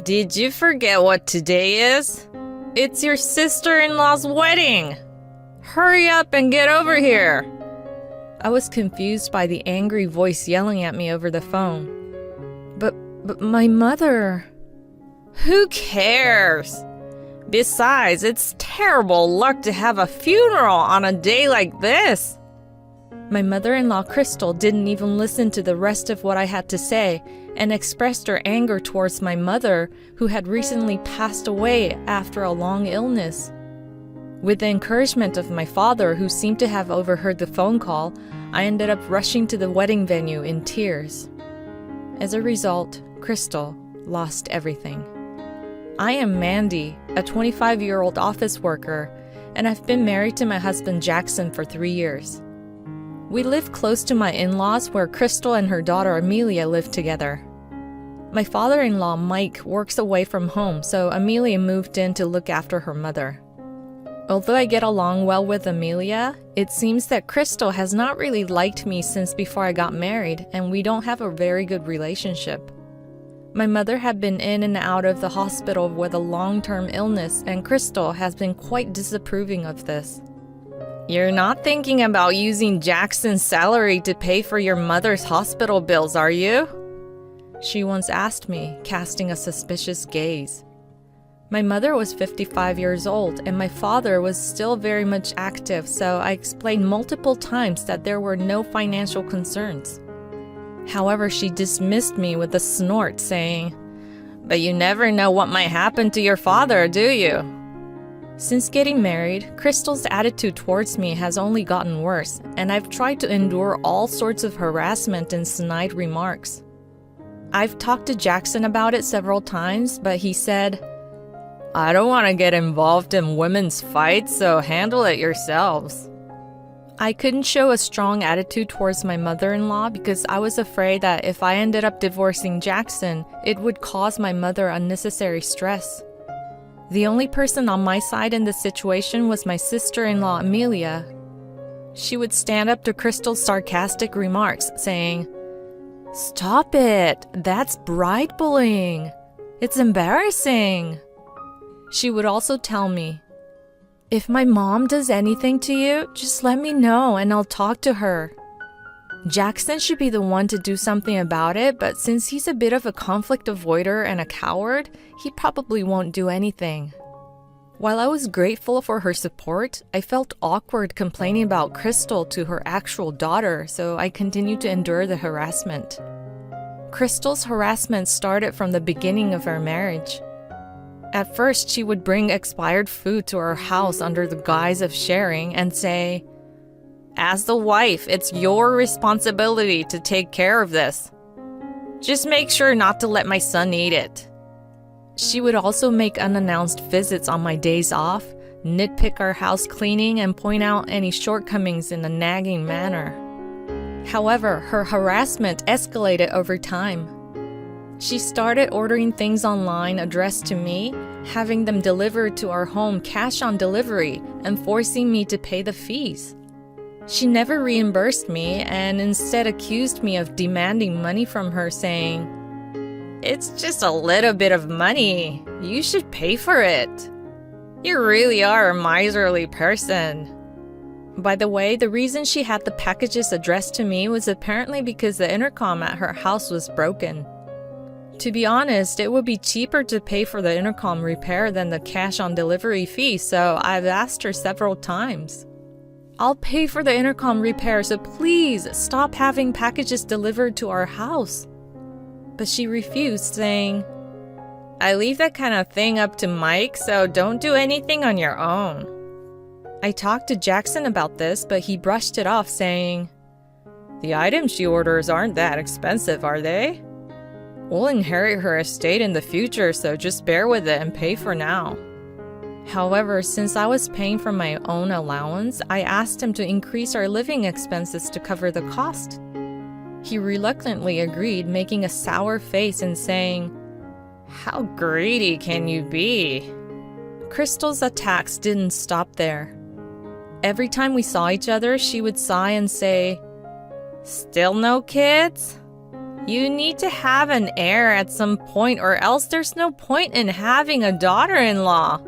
Did you forget what today is? It's your sister-in-law's wedding! Hurry up and get over here! I was confused by the angry voice yelling at me over the phone. But my mother... Who cares? Besides, it's terrible luck to have a funeral on a day like this. My mother-in-law, Crystal, didn't even listen to the rest of what I had to say and expressed her anger towards my mother, who had recently passed away after a long illness. With the encouragement of my father, who seemed to have overheard the phone call, I ended up rushing to the wedding venue in tears. As a result, Crystal lost everything. I am Mandy, a 25-year-old office worker, and I've been married to my husband Jackson for 3 years. We live close to my in-laws, where Crystal and her daughter Amelia live together. My father-in-law Mike works away from home, so Amelia moved in to look after her mother. Although I get along well with Amelia, it seems that Crystal has not really liked me since before I got married, and we don't have a very good relationship. My mother had been in and out of the hospital with a long-term illness, and Crystal has been quite disapproving of this. You're not thinking about using Jackson's salary to pay for your mother's hospital bills, are you? She once asked me, casting a suspicious gaze. My mother was 55 years old, and my father was still very much active, so I explained multiple times that there were no financial concerns. However, she dismissed me with a snort, saying, "But you never know what might happen to your father, do you?" Since getting married, Crystal's attitude towards me has only gotten worse, and I've tried to endure all sorts of harassment and snide remarks. I've talked to Jackson about it several times, but he said, "I don't want to get involved in women's fights, so handle it yourselves." I couldn't show a strong attitude towards my mother-in-law because I was afraid that if I ended up divorcing Jackson, it would cause my mother unnecessary stress. The only person on my side in this situation was my sister-in-law, Amelia. She would stand up to Crystal's sarcastic remarks, saying, "Stop it! That's bride bullying! It's embarrassing!" She would also tell me, "If my mom does anything to you, just let me know and I'll talk to her. Jackson should be the one to do something about it, but since he's a bit of a conflict avoider and a coward, he probably won't do anything." While I was grateful for her support, I felt awkward complaining about Crystal to her actual daughter, so I continued to endure the harassment. Crystal's harassment started from the beginning of our marriage. At first, she would bring expired food to our house under the guise of sharing and say, "As the wife, it's your responsibility to take care of this. Just make sure not to let my son eat it." She would also make unannounced visits on my days off, nitpick our house cleaning, and point out any shortcomings in a nagging manner. However, her harassment escalated over time. She started ordering things online addressed to me, having them delivered to our home cash on delivery, and forcing me to pay the fees. She never reimbursed me and instead accused me of demanding money from her, saying, "It's just a little bit of money. You should pay for it. You really are a miserly person." By the way, the reason she had the packages addressed to me was apparently because the intercom at her house was broken. To be honest, it would be cheaper to pay for the intercom repair than the cash on delivery fee, so I've asked her several times. "I'll pay for the intercom repair, so please stop having packages delivered to our house." But she refused, saying, "I leave that kind of thing up to Mike, so don't do anything on your own." I talked to Jackson about this, but he brushed it off, saying, "The items she orders aren't that expensive, are they? We'll inherit her estate in the future, so just bear with it and pay for now." However, since I was paying for my own allowance, I asked him to increase our living expenses to cover the cost. He reluctantly agreed, making a sour face and saying, "How greedy can you be?" Crystal's attacks didn't stop there. Every time we saw each other, she would sigh and say, "Still no kids? You need to have an heir at some point, or else there's no point in having a daughter-in-law.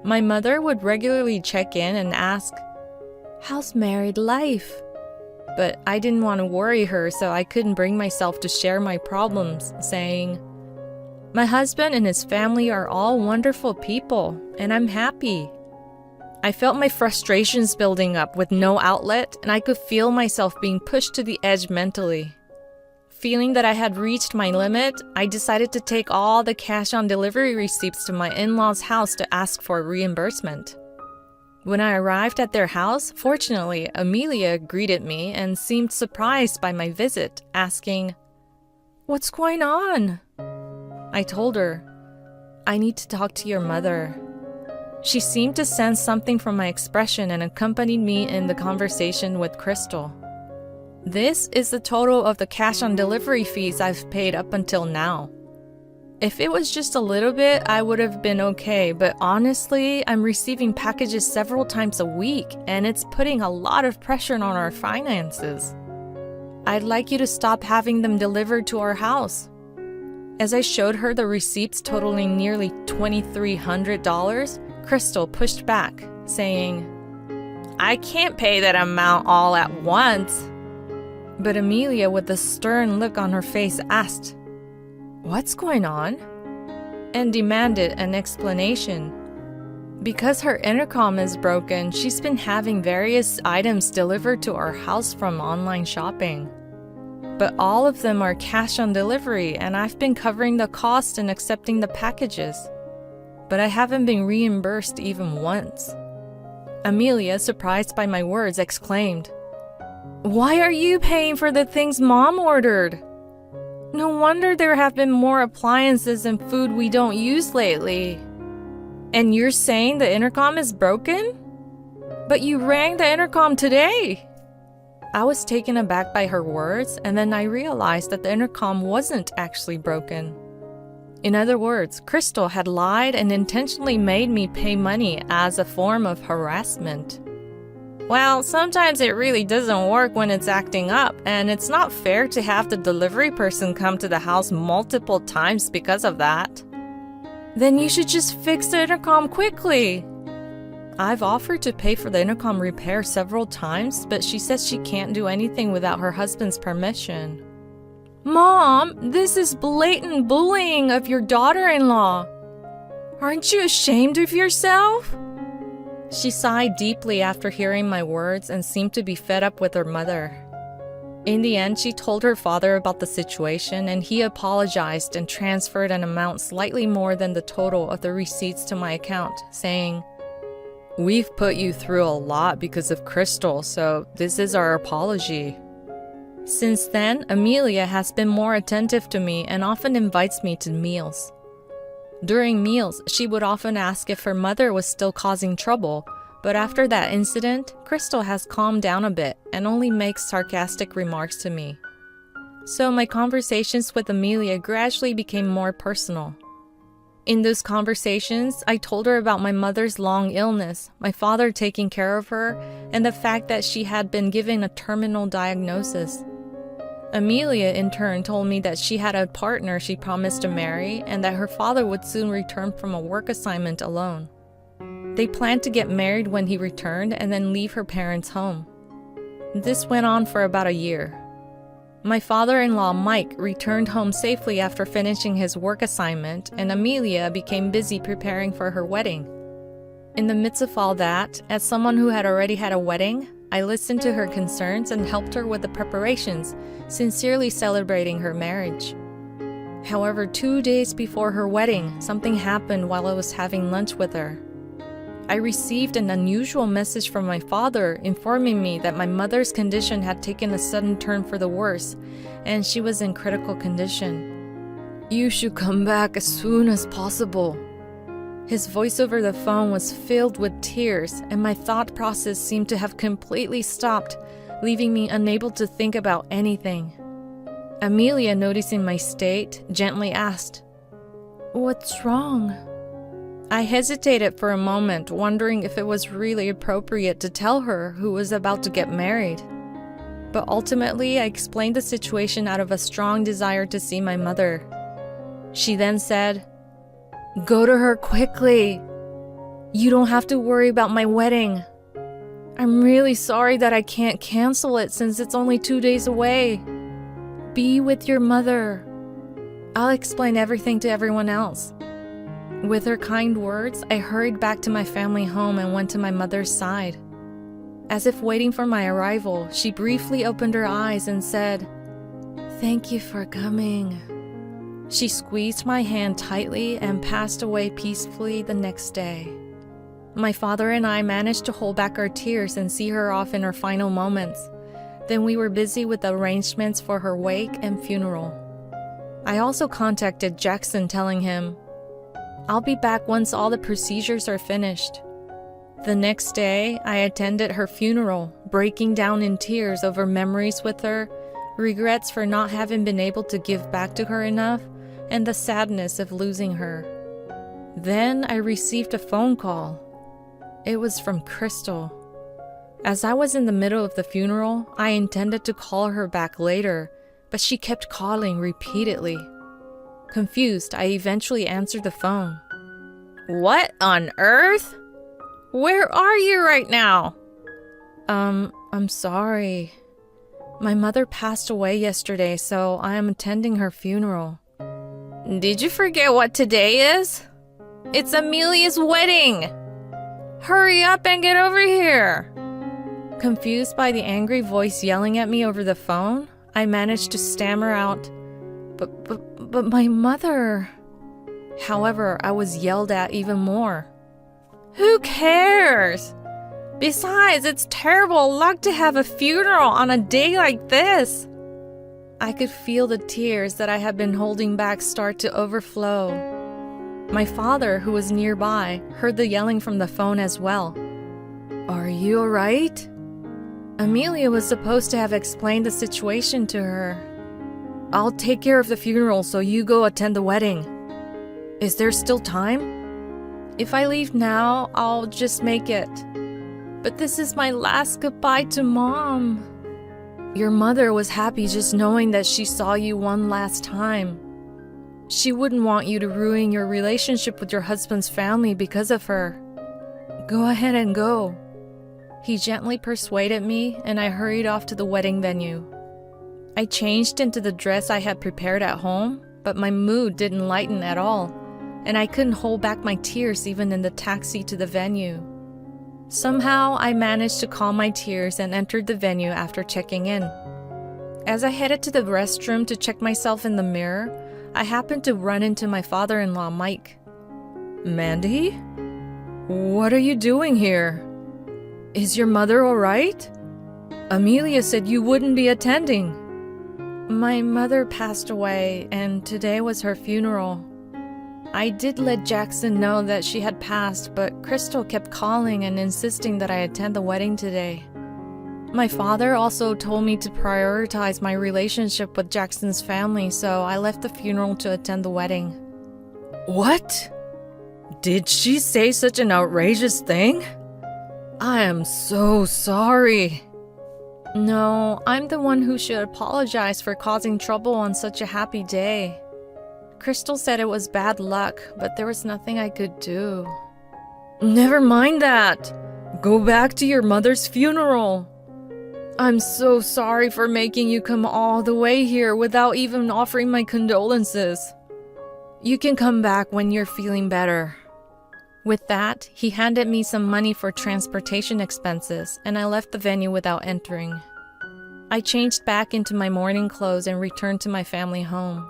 My mother would regularly check in and ask, "How's married life?" But I didn't want to worry her, so I couldn't bring myself to share my problems, saying, "My husband and his family are all wonderful people, and I'm happy." I felt my frustrations building up with no outlet, and I could feel myself being pushed to the edge mentally. Feeling that I had reached my limit, I decided to take all the cash-on-delivery receipts to my in-laws' house to ask for reimbursement. When I arrived at their house, fortunately, Amelia greeted me and seemed surprised by my visit, asking, "What's going on?" I told her, "I need to talk to your mother." She seemed to sense something from my expression and accompanied me in the conversation with Crystal. This is the total of the cash-on-delivery fees I've paid up until now. If it was just a little bit, I would have been okay, but honestly, I'm receiving packages several times a week, and it's putting a lot of pressure on our finances. I'd like you to stop having them delivered to our house. As I showed her the receipts totaling nearly $2,300, Crystal pushed back, saying, "I can't pay that amount all at once." But Amelia, with a stern look on her face, asked, "What's going on?" and demanded an explanation. Because her intercom is broken, she's been having various items delivered to our house from online shopping. But all of them are cash on delivery, and I've been covering the cost and accepting the packages. But I haven't been reimbursed even once. Amelia, surprised by my words, exclaimed, "Why are you paying for the things Mom ordered? No wonder there have been more appliances and food we don't use lately. And you're saying the intercom is broken? But you rang the intercom today." I was taken aback by her words, and then I realized that the intercom wasn't actually broken. In other words, Crystal had lied and intentionally made me pay money as a form of harassment. Well, sometimes it really doesn't work when it's acting up, and it's not fair to have the delivery person come to the house multiple times because of that. Then you should just fix the intercom quickly. I've offered to pay for the intercom repair several times, but she says she can't do anything without her husband's permission. Mom, this is blatant bullying of your daughter-in-law. Aren't you ashamed of yourself? She sighed deeply after hearing my words and seemed to be fed up with her mother. In the end, she told her father about the situation, and he apologized and transferred an amount slightly more than the total of the receipts to my account, saying, "We've put you through a lot because of Crystal, so this is our apology." Since then, Amelia has been more attentive to me and often invites me to meals. During meals, she would often ask if her mother was still causing trouble, but after that incident, Crystal has calmed down a bit and only makes sarcastic remarks to me. So my conversations with Amelia gradually became more personal. In those conversations, I told her about my mother's long illness, my father taking care of her, and the fact that she had been given a terminal diagnosis. Amelia, in turn, told me that she had a partner she promised to marry and that her father would soon return from a work assignment alone. They planned to get married when he returned and then leave her parents' home. This went on for about a year. My father-in-law, Mike, returned home safely after finishing his work assignment, and Amelia became busy preparing for her wedding. In the midst of all that, as someone who had already had a wedding, I listened to her concerns and helped her with the preparations, sincerely celebrating her marriage. However, 2 days before her wedding, something happened while I was having lunch with her. I received an unusual message from my father informing me that my mother's condition had taken a sudden turn for the worse, and she was in critical condition. "You should come back as soon as possible." His voice over the phone was filled with tears, and my thought process seemed to have completely stopped, leaving me unable to think about anything. Amelia, noticing my state, gently asked, "What's wrong?" I hesitated for a moment, wondering if it was really appropriate to tell her who was about to get married. But ultimately, I explained the situation out of a strong desire to see my mother. She then said, "Go to her quickly. You don't have to worry about my wedding. I'm really sorry that I can't cancel it since it's only 2 days away. Be with your mother. I'll explain everything to everyone else." With her kind words, I hurried back to my family home and went to my mother's side. As if waiting for my arrival, she briefly opened her eyes and said, "Thank you for coming." She squeezed my hand tightly and passed away peacefully the next day. My father and I managed to hold back our tears and see her off in her final moments. Then we were busy with the arrangements for her wake and funeral. I also contacted Jackson, telling him, "I'll be back once all the procedures are finished." The next day, I attended her funeral, breaking down in tears over memories with her, regrets for not having been able to give back to her enough, and the sadness of losing her. Then I received a phone call. It was from Crystal. As I was in the middle of the funeral, I intended to call her back later, but she kept calling repeatedly. Confused, I eventually answered the phone. "What on earth? Where are you right now?" I'm sorry. My mother passed away yesterday, so I am attending her funeral." "Did you forget what today is? It's Amelia's wedding! Hurry up and get over here!" Confused by the angry voice yelling at me over the phone, I managed to stammer out, But my mother." However, I was yelled at even more. "Who cares? Besides, it's terrible luck to have a funeral on a day like this." I could feel the tears that I had been holding back start to overflow. My father, who was nearby, heard the yelling from the phone as well. "Are you alright?" Amelia was supposed to have explained the situation to her. "I'll take care of the funeral, so you go attend the wedding. Is there still time? If I leave now, I'll just make it. But this is my last goodbye to Mom. Your mother was happy just knowing that she saw you one last time. She wouldn't want you to ruin your relationship with your husband's family because of her. Go ahead and go." He gently persuaded me, and I hurried off to the wedding venue. I changed into the dress I had prepared at home, but my mood didn't lighten at all, and I couldn't hold back my tears even in the taxi to the venue. Somehow, I managed to calm my tears and entered the venue after checking in. As I headed to the restroom to check myself in the mirror, I happened to run into my father-in-law, Mike. "Mandy? What are you doing here? Is your mother alright? Amelia said you wouldn't be attending." "My mother passed away, and today was her funeral. I did let Jackson know that she had passed, but Crystal kept calling and insisting that I attend the wedding today. My father also told me to prioritize my relationship with Jackson's family, so I left the funeral to attend the wedding." "What? Did she say such an outrageous thing? I am so sorry." "No, I'm the one who should apologize for causing trouble on such a happy day. Crystal said it was bad luck, but there was nothing I could do." "Never mind that. Go back to your mother's funeral. I'm so sorry for making you come all the way here without even offering my condolences. You can come back when you're feeling better." With that, he handed me some money for transportation expenses, and I left the venue without entering. I changed back into my morning clothes and returned to my family home.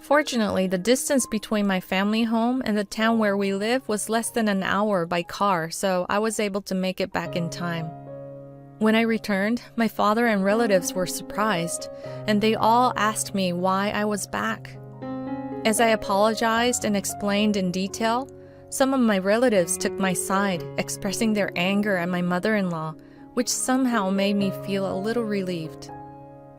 Fortunately, the distance between my family home and the town where we live was less than an hour by car, so I was able to make it back in time. When I returned, my father and relatives were surprised, and they all asked me why I was back. As I apologized and explained in detail, some of my relatives took my side, expressing their anger at my mother-in-law, which somehow made me feel a little relieved.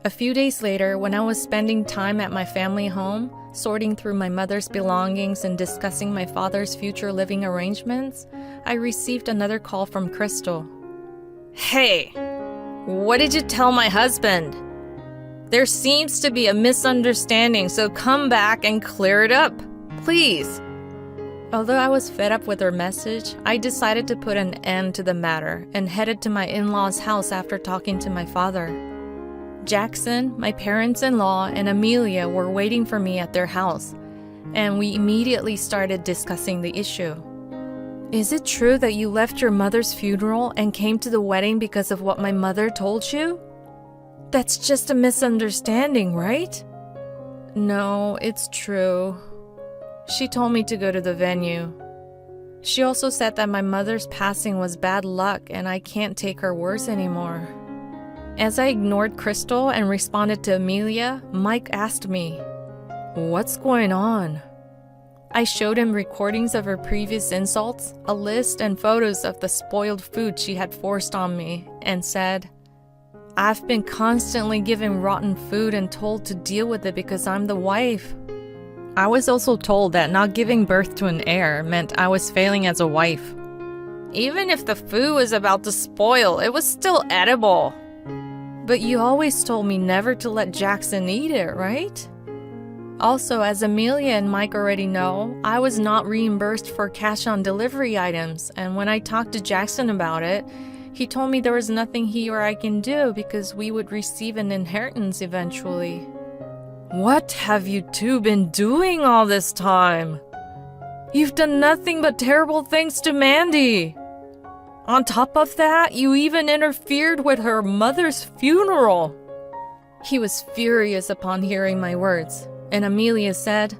A few days later, when I was spending time at my family home, sorting through my mother's belongings and discussing my father's future living arrangements, I received another call from Crystal. "Hey, What did you tell my husband? There seems to be a misunderstanding, so come back and clear it up, please. Although I was fed up with her message, I decided to put an end to the matter and headed to my in-laws' house after talking to my father. Jackson, my parents-in-law, and Amelia were waiting for me at their house, and we immediately started discussing the issue. Is it true that you left your mother's funeral and came to the wedding because of what my mother told you? That's just a misunderstanding, right? No, it's true. She told me to go to the venue. She also said that my mother's passing was bad luck and I can't take her words anymore. As I ignored Crystal and responded to Amelia, Mike asked me, "What's going on?" I showed him recordings of her previous insults, a list and photos of the spoiled food she had forced on me, and said, "I've been constantly given rotten food and told to deal with it because I'm the wife." I was also told that not giving birth to an heir meant I was failing as a wife. Even if the food was about to spoil, it was still edible. But you always told me never to let Jackson eat it, right? Also, as Amelia and Mike already know, I was not reimbursed for cash-on-delivery items, and when I talked to Jackson about it, he told me there was nothing he or I can do because we would receive an inheritance eventually. What have you two been doing all this time? You've done nothing but terrible things to Mandy. On top of that, you even interfered with her mother's funeral. He was furious upon hearing my words, and Amelia said,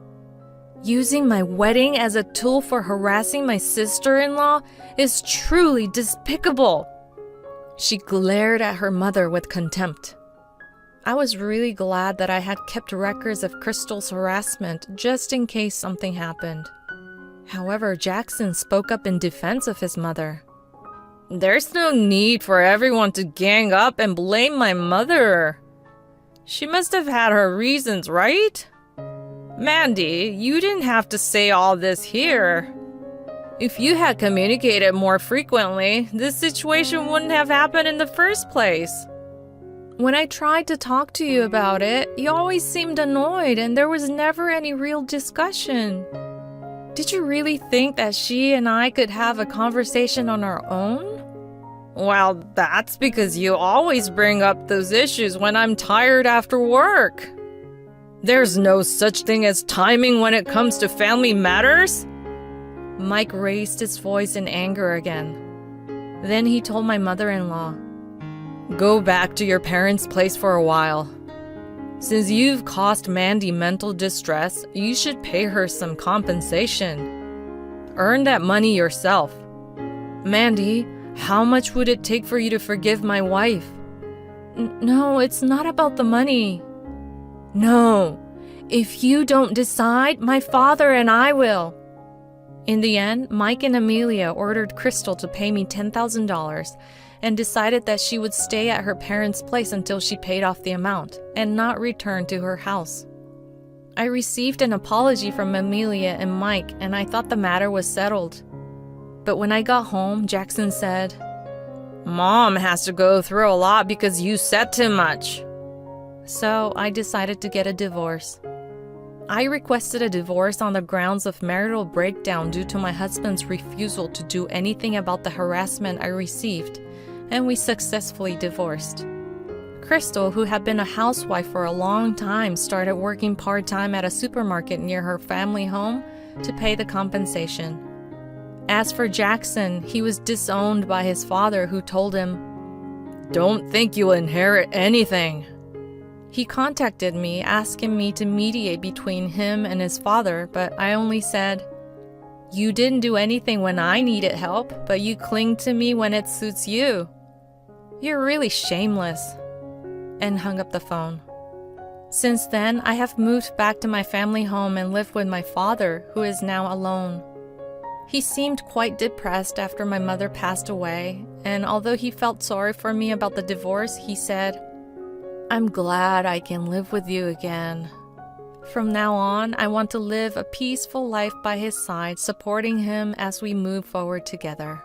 "Using my wedding as a tool for harassing my sister-in-law is truly despicable." She glared at her mother with contempt. I was really glad that I had kept records of Crystal's harassment just in case something happened. However, Jackson spoke up in defense of his mother. "There's no need for everyone to gang up and blame my mother. She must have had her reasons, right? Mandy, you didn't have to say all this here. If you had communicated more frequently, this situation wouldn't have happened in the first place. When I tried to talk to you about it, you always seemed annoyed and there was never any real discussion. Did you really think that she and I could have a conversation on our own?" "Well, that's because you always bring up those issues when I'm tired after work. There's no such thing as timing when it comes to family matters." Mike raised his voice in anger again. Then he told my mother-in-law, "Go back to your parents' place for a while. Since you've caused Mandy mental distress, you should pay her some compensation. Earn that money yourself. Mandy, how much would it take for you to forgive my wife?" No, it's not about the money." "No, if you don't decide, my father and I will." In the end, Mike and Amelia ordered Crystal to pay me $10,000 and decided that she would stay at her parents' place until she paid off the amount and not return to her house. I received an apology from Amelia and Mike, and I thought the matter was settled. But when I got home, Jackson said, "Mom has to go through a lot because you said too much." So I decided to get a divorce. I requested a divorce on the grounds of marital breakdown due to my husband's refusal to do anything about the harassment I received, and we successfully divorced. Crystal, who had been a housewife for a long time, started working part-time at a supermarket near her family home to pay the compensation. As for Jackson, he was disowned by his father, who told him, "Don't think you'll inherit anything." He contacted me, asking me to mediate between him and his father, but I only said, "You didn't do anything when I needed help, but you cling to me when it suits you. You're really shameless," and hung up the phone. Since then, I have moved back to my family home and lived with my father, who is now alone. He seemed quite depressed after my mother passed away, and although he felt sorry for me about the divorce, he said, "I'm glad I can live with you again." From now on, I want to live a peaceful life by his side, supporting him as we move forward together.